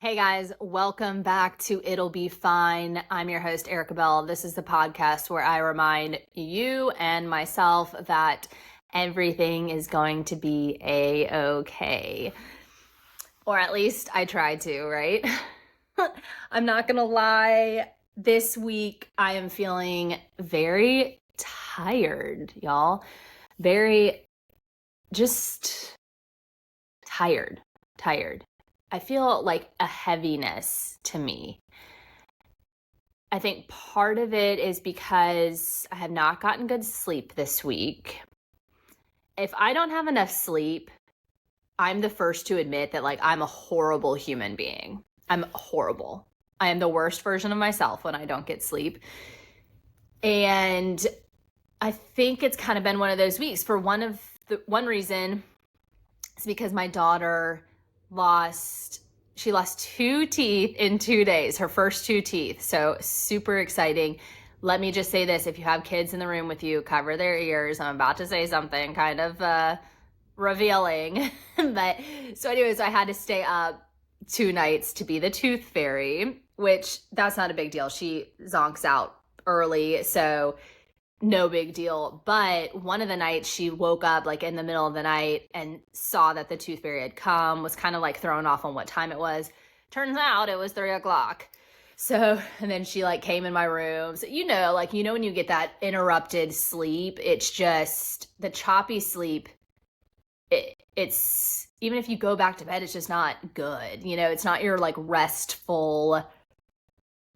Hey guys, welcome back to It'll Be Fine. I'm your host, Erica Bell. This is the podcast where I remind you and myself that everything is going to be a-okay. Or at least I try to, right? I'm not gonna lie. This week I am feeling very tired, y'all. Very just tired. I feel like a heaviness to me. I think part of it is because I have not gotten good sleep this week. If I don't have enough sleep, I'm the first to admit that I'm a horrible human being. I'm horrible. I am the worst version of myself when I don't get sleep. And I think it's kind of been one of those weeks. For one reason, it's because my daughter lost 2 teeth in 2 days, her first 2 teeth. So super exciting. Let me just say this. If you have kids in the room with you, cover their ears. I'm about to say something kind of revealing. But so anyways, I had to stay up 2 nights to be the tooth fairy, which that's not a big deal. She zonks out early. So no big deal. But one of the nights she woke up in the middle of the night and saw that the tooth fairy had come, was kind of thrown off on what time it was. Turns out it was 3 o'clock. So, and then she came in my room. So, when you get that interrupted sleep, it's just the choppy sleep. It's even if you go back to bed, it's just not good. It's not your restful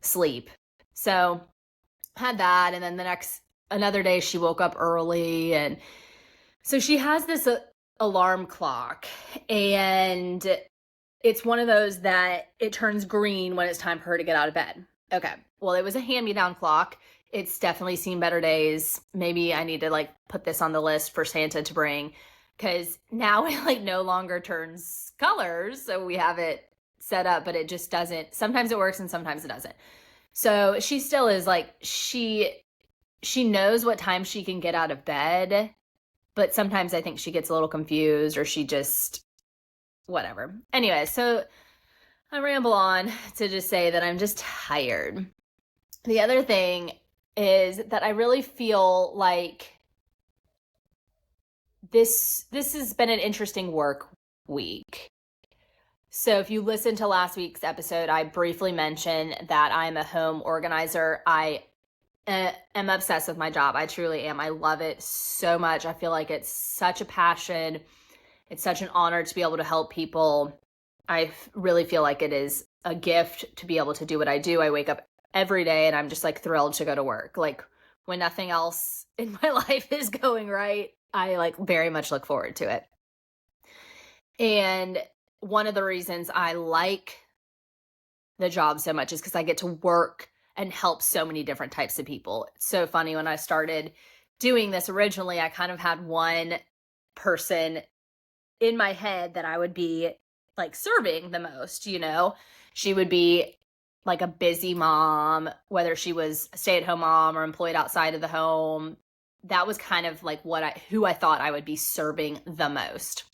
sleep. So had that. And then another day she woke up early, and so she has this alarm clock, and it's one of those that it turns green when it's time for her to get out of bed. Okay, well, it was a hand-me-down clock. It's definitely seen better days. Maybe I need to put this on the list for Santa to bring, because now it no longer turns colors. So we have it set up, but it just doesn't. Sometimes it works and sometimes it doesn't. So she still is she knows what time she can get out of bed, but sometimes I think she gets a little confused, or she just, whatever. Anyway, so I ramble on to just say that I'm just tired. The other thing is that I really feel like this has been an interesting work week. So if you listen to last week's episode, I briefly mentioned that I'm a home organizer. I am obsessed with my job. I truly am. I love it so much. I feel like it's such a passion. It's such an honor to be able to help people. I really feel like it is a gift to be able to do what I do. I wake up every day and I'm just thrilled to go to work. When nothing else in my life is going right, I very much look forward to it. And one of the reasons I like the job so much is because I get to work and help so many different types of people. It's so funny. When I started doing this originally, I kind of had one person in my head that I would be serving the most. She would be a busy mom, whether she was a stay-at-home mom or employed outside of the home. That was kind of who I thought I would be serving the most.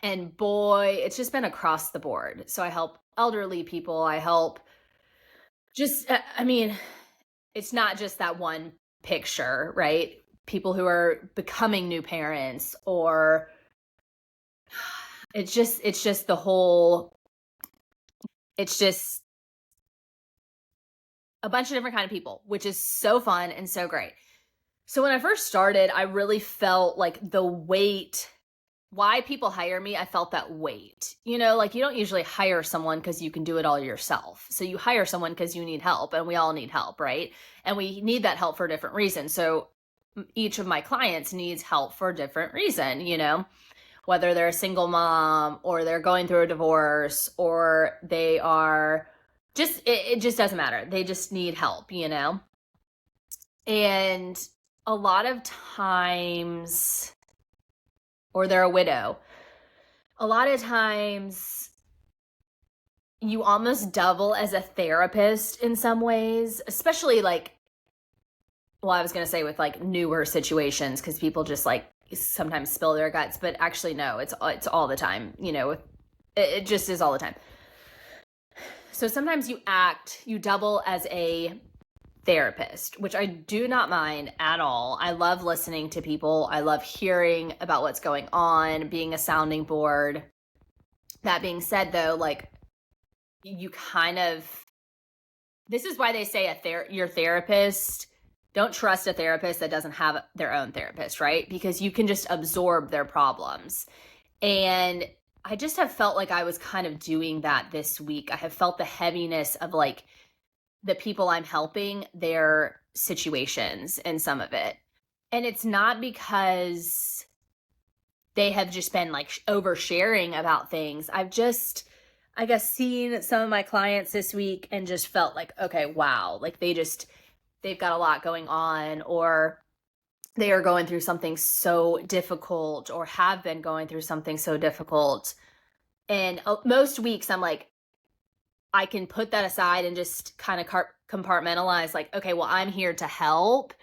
And boy, it's just been across the board. So I help elderly people. I help it's not just that one picture, right? People who are becoming new parents, or it's just the whole, it's just a bunch of different kind of people, which is so fun and so great. So when I first started, I really felt the weight. Why people hire me, I felt that weight. You don't usually hire someone because you can do it all yourself. So you hire someone because you need help, and we all need help, right? And we need that help for different reasons. So each of my clients needs help for a different reason, whether they're a single mom, or they're going through a divorce, or they are just, it just doesn't matter. They just need help, And a lot of times, or they're a widow. A lot of times you almost double as a therapist in some ways, especially I was going to say with newer situations, because people just sometimes spill their guts, but actually no, it's all the time, it just is all the time. So sometimes you double as a therapist, which I do not mind at all. I love listening to people. I love hearing about what's going on, being a sounding board. That being said, though, like you kind of, this is why they say your therapist, don't trust a therapist that doesn't have their own therapist, right? Because you can just absorb their problems. And I just have felt like I was kind of doing that this week. I have felt the heaviness of like the people I'm helping, their situations and some of it. And it's not because they have just been like oversharing about things. I've just, I guess, seen some of my clients this week and just felt like, okay, wow, like they've got a lot going on, or they are going through something so difficult, or have been going through something so difficult. And most weeks I'm like, I can put that aside and just kind of compartmentalize like, okay, well, I'm here to help.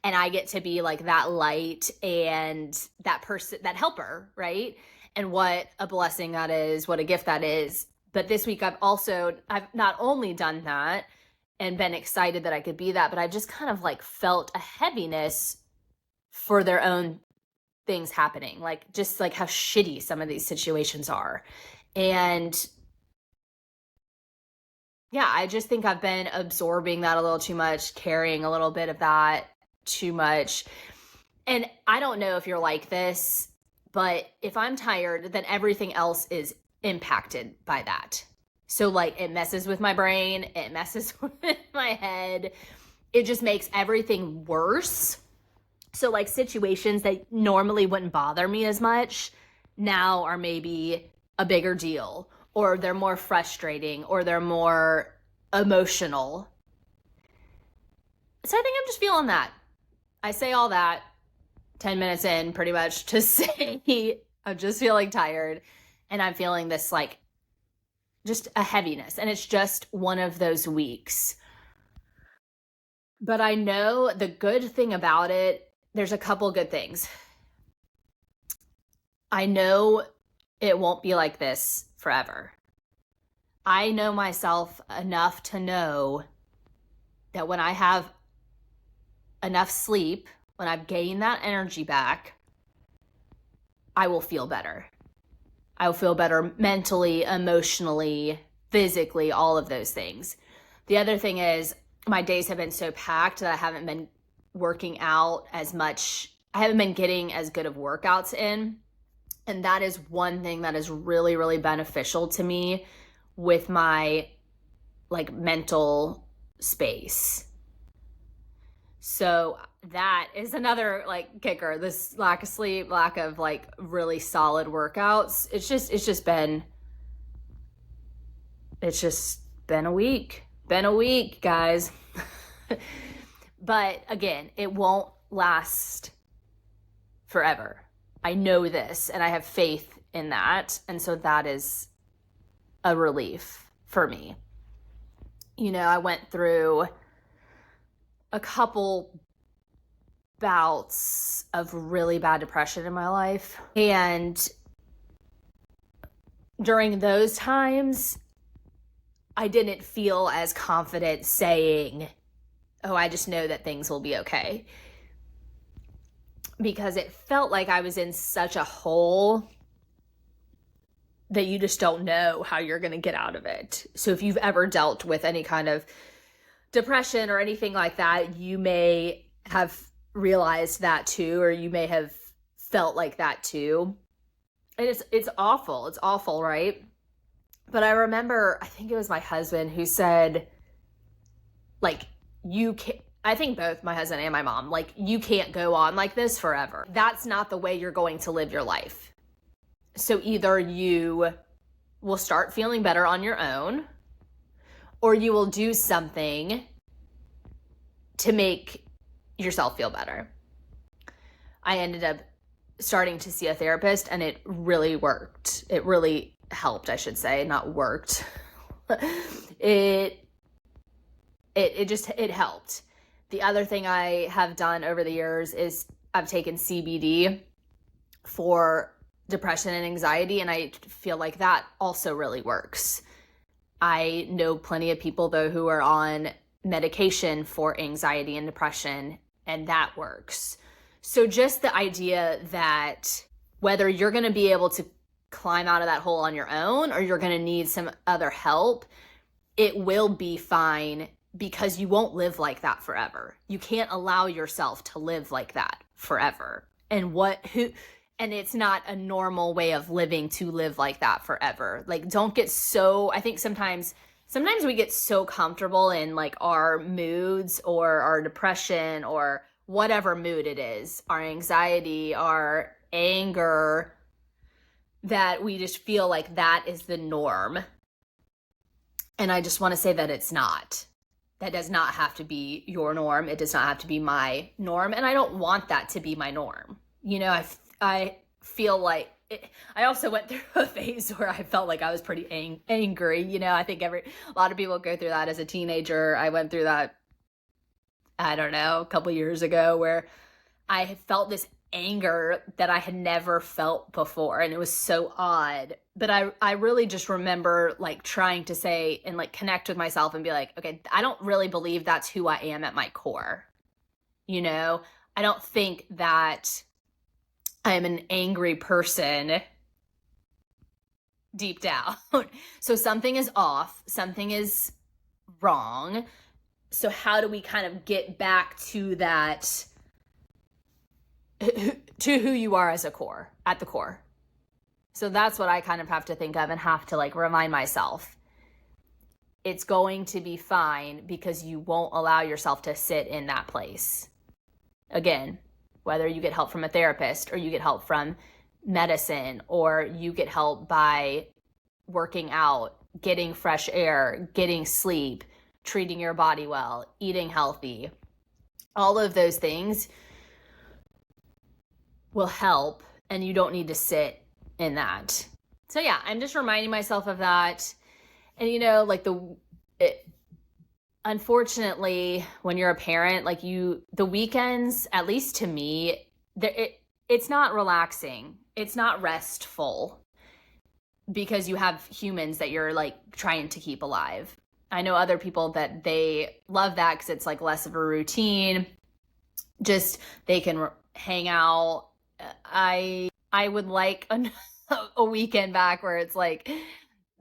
And I get to be like that light and that person, that helper, right? And what a blessing that is, what a gift that is. But this week I've not only done that and been excited that I could be that, but I just kind of like felt a heaviness for their own things happening, like just like how shitty some of these situations are. And yeah, I just think I've been absorbing that a little too much, carrying a little bit of that too much. And I don't know if you're like this, but if I'm tired, then everything else is impacted by that. So like it messes with my brain, it messes with my head. It just makes everything worse. So like situations that normally wouldn't bother me as much now are maybe a bigger deal, or they're more frustrating, or they're more emotional. So I think I'm just feeling that. I say all that 10 minutes in pretty much to say I'm just feeling tired and I'm feeling this like just a heaviness, and it's just one of those weeks. But I know the good thing about it, there's a couple good things. I know it won't be like this forever. I know myself enough to know that when I have enough sleep, when I've gained that energy back, I will feel better. I will feel better mentally, emotionally, physically, all of those things. The other thing is my days have been so packed that I haven't been working out as much. I haven't been getting as good of workouts in. And that is one thing that is really, really beneficial to me with my like mental space. So that is another like kicker, this lack of sleep, lack of like really solid workouts. It's just been a week, guys. But again, it won't last forever. I know this and I have faith in that. And so that is a relief for me. You know, I went through a couple bouts of really bad depression in my life. And during those times, I didn't feel as confident saying, oh, I just know that things will be okay. Because it felt like I was in such a hole that you just don't know how you're going to get out of it. So if you've ever dealt with any kind of depression or anything like that, you may have realized that too, or you may have felt like that too. And it's awful. It's awful, right? But I remember, I think it was my husband who said, like, you can't, I think both my husband and my mom, like, you can't go on like this forever. That's not the way you're going to live your life. So either you will start feeling better on your own, or you will do something to make yourself feel better. I ended up starting to see a therapist, and it really worked. It really helped, I should say, not worked. It helped. The other thing I have done over the years is I've taken CBD for depression and anxiety, and I feel like that also really works. I know plenty of people, though, who are on medication for anxiety and depression, and that works. So just the idea that whether you're going to be able to climb out of that hole on your own or you're going to need some other help, it will be fine, because you won't live like that forever. You can't allow yourself to live like that forever. And it's not a normal way of living to live like that forever. Like, don't get so, I think sometimes we get so comfortable in like our moods or our depression or whatever mood it is, our anxiety, our anger, that we just feel like that is the norm. And I just want to say that it's not. That does not have to be your norm. It does not have to be my norm. And I don't want that to be my norm. You know, I feel like I also went through a phase where I felt like I was pretty angry. You know, I think a lot of people go through that as a teenager. I went through that, I don't know, a couple years ago, where I had felt this anger that I had never felt before. And it was so odd. But I really just remember like trying to say and like connect with myself and be like, okay, I don't really believe that's who I am at my core. You know, I don't think that I am an angry person deep down. So something is off, something is wrong. So how do we kind of get back to that, to who you are as a core, at the core? So that's what I kind of have to think of and have to like remind myself. It's going to be fine because you won't allow yourself to sit in that place. Again, whether you get help from a therapist or you get help from medicine or you get help by working out, getting fresh air, getting sleep, treating your body well, eating healthy, all of those things will help, and you don't need to sit in that. So yeah, I'm just reminding myself of that. And you know, like unfortunately, when you're a parent, like the weekends, at least to me, it's not relaxing. It's not restful, because you have humans that you're like trying to keep alive. I know other people that they love that because it's like less of a routine. Just they can hang out. I would like a weekend back where it's like,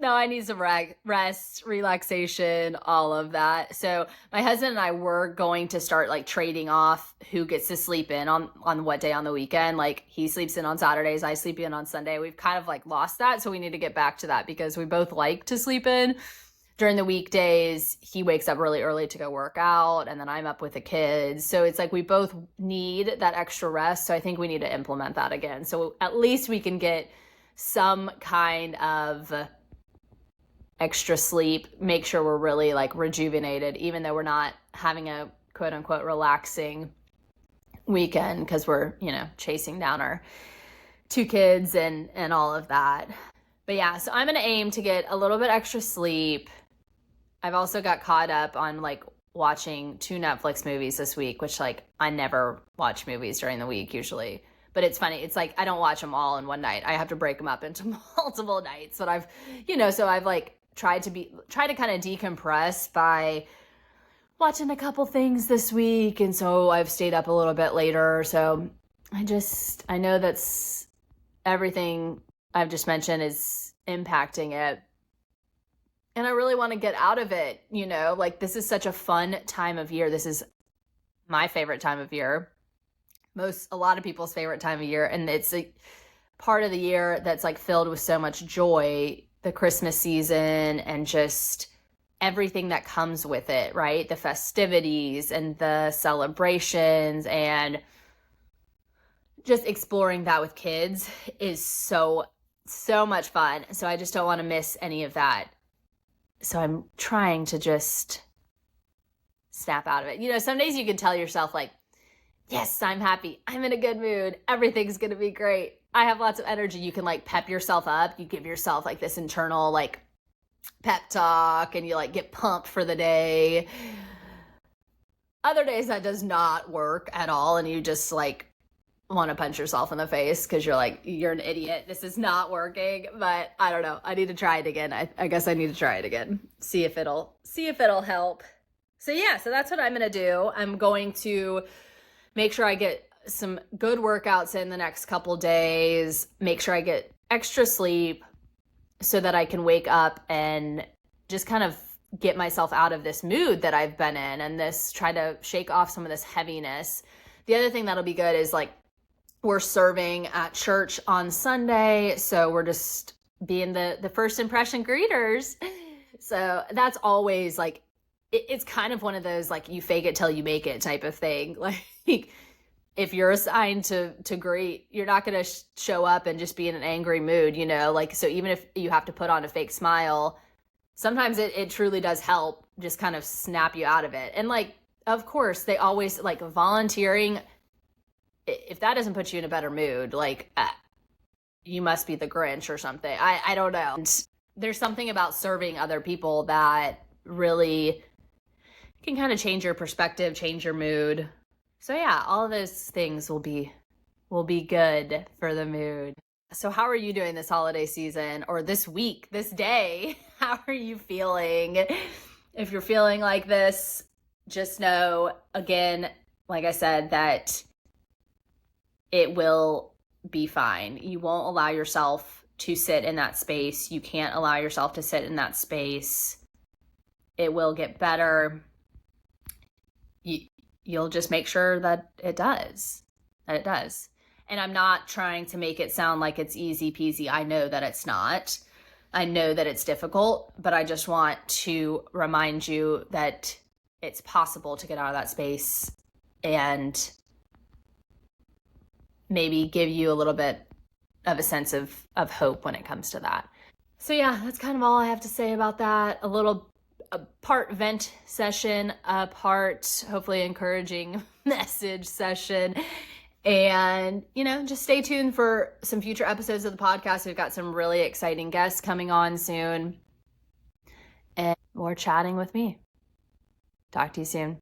no, I need some rest, relaxation, all of that. So my husband and I were going to start like trading off who gets to sleep in on what day on the weekend. Like he sleeps in on Saturdays, I sleep in on Sunday. We've kind of like lost that. So we need to get back to that because we both like to sleep in. During the weekdays, he wakes up really early to go work out, and then I'm up with the kids. So it's like we both need that extra rest. So I think we need to implement that again. So at least we can get some kind of extra sleep, make sure we're really like rejuvenated, even though we're not having a quote unquote relaxing weekend because we're, you know, chasing down our 2 kids and all of that. But yeah, so I'm going to aim to get a little bit extra sleep. I've also got caught up on like watching 2 Netflix movies this week, which like I never watch movies during the week usually. But it's funny. It's like I don't watch them all in one night. I have to break them up into multiple nights. But I've like tried to kind of decompress by watching a couple things this week. And so I've stayed up a little bit later. So I know that's everything I've just mentioned is impacting it. And I really want to get out of it, you know, like this is such a fun time of year. This is my favorite time of year. A lot of people's favorite time of year. And it's a part of the year that's like filled with so much joy, the Christmas season and just everything that comes with it, right? The festivities and the celebrations and just exploring that with kids is so much fun. So I just don't want to miss any of that. So I'm trying to just snap out of it. You know, some days you can tell yourself like, yes, I'm happy. I'm in a good mood. Everything's going to be great. I have lots of energy. You can like pep yourself up. You give yourself like this internal like pep talk and you like get pumped for the day. Other days that does not work at all. And you just like want to punch yourself in the face because you're like, you're an idiot. This is not working. But I don't know. I need to try it again. I guess I need to try it again. See if it'll help. So yeah, so that's what I'm going to do. I'm going to make sure I get some good workouts in the next couple days, make sure I get extra sleep so that I can wake up and just kind of get myself out of this mood that I've been in and this, try to shake off some of this heaviness. The other thing that'll be good is like we're serving at church on Sunday. So we're just being the first impression greeters. So that's always like, it's kind of one of those like you fake it till you make it type of thing. Like if you're assigned to greet, you're not going to show up and just be in an angry mood, you know, like, so even if you have to put on a fake smile, sometimes it truly does help just kind of snap you out of it. And like, of course, they always like volunteering. If that doesn't put you in a better mood, like you must be the Grinch or something. I don't know. And there's something about serving other people that really can kind of change your perspective, change your mood. So yeah, all of those things will be good for the mood. So how are you doing this holiday season or this week, this day? How are you feeling? If you're feeling like this, just know, again, like I said, that it will be fine. You won't allow yourself to sit in that space. You can't allow yourself to sit in that space. It will get better. You'll just make sure that it does. And I'm not trying to make it sound like it's easy peasy. I know that it's not. I know that it's difficult, but I just want to remind you that it's possible to get out of that space and maybe give you a little bit of a sense of hope when it comes to that. So yeah, that's kind of all I have to say about that. A part vent session, a part hopefully encouraging message session. And, you know, just stay tuned for some future episodes of the podcast. We've got some really exciting guests coming on soon and more chatting with me. Talk to you soon.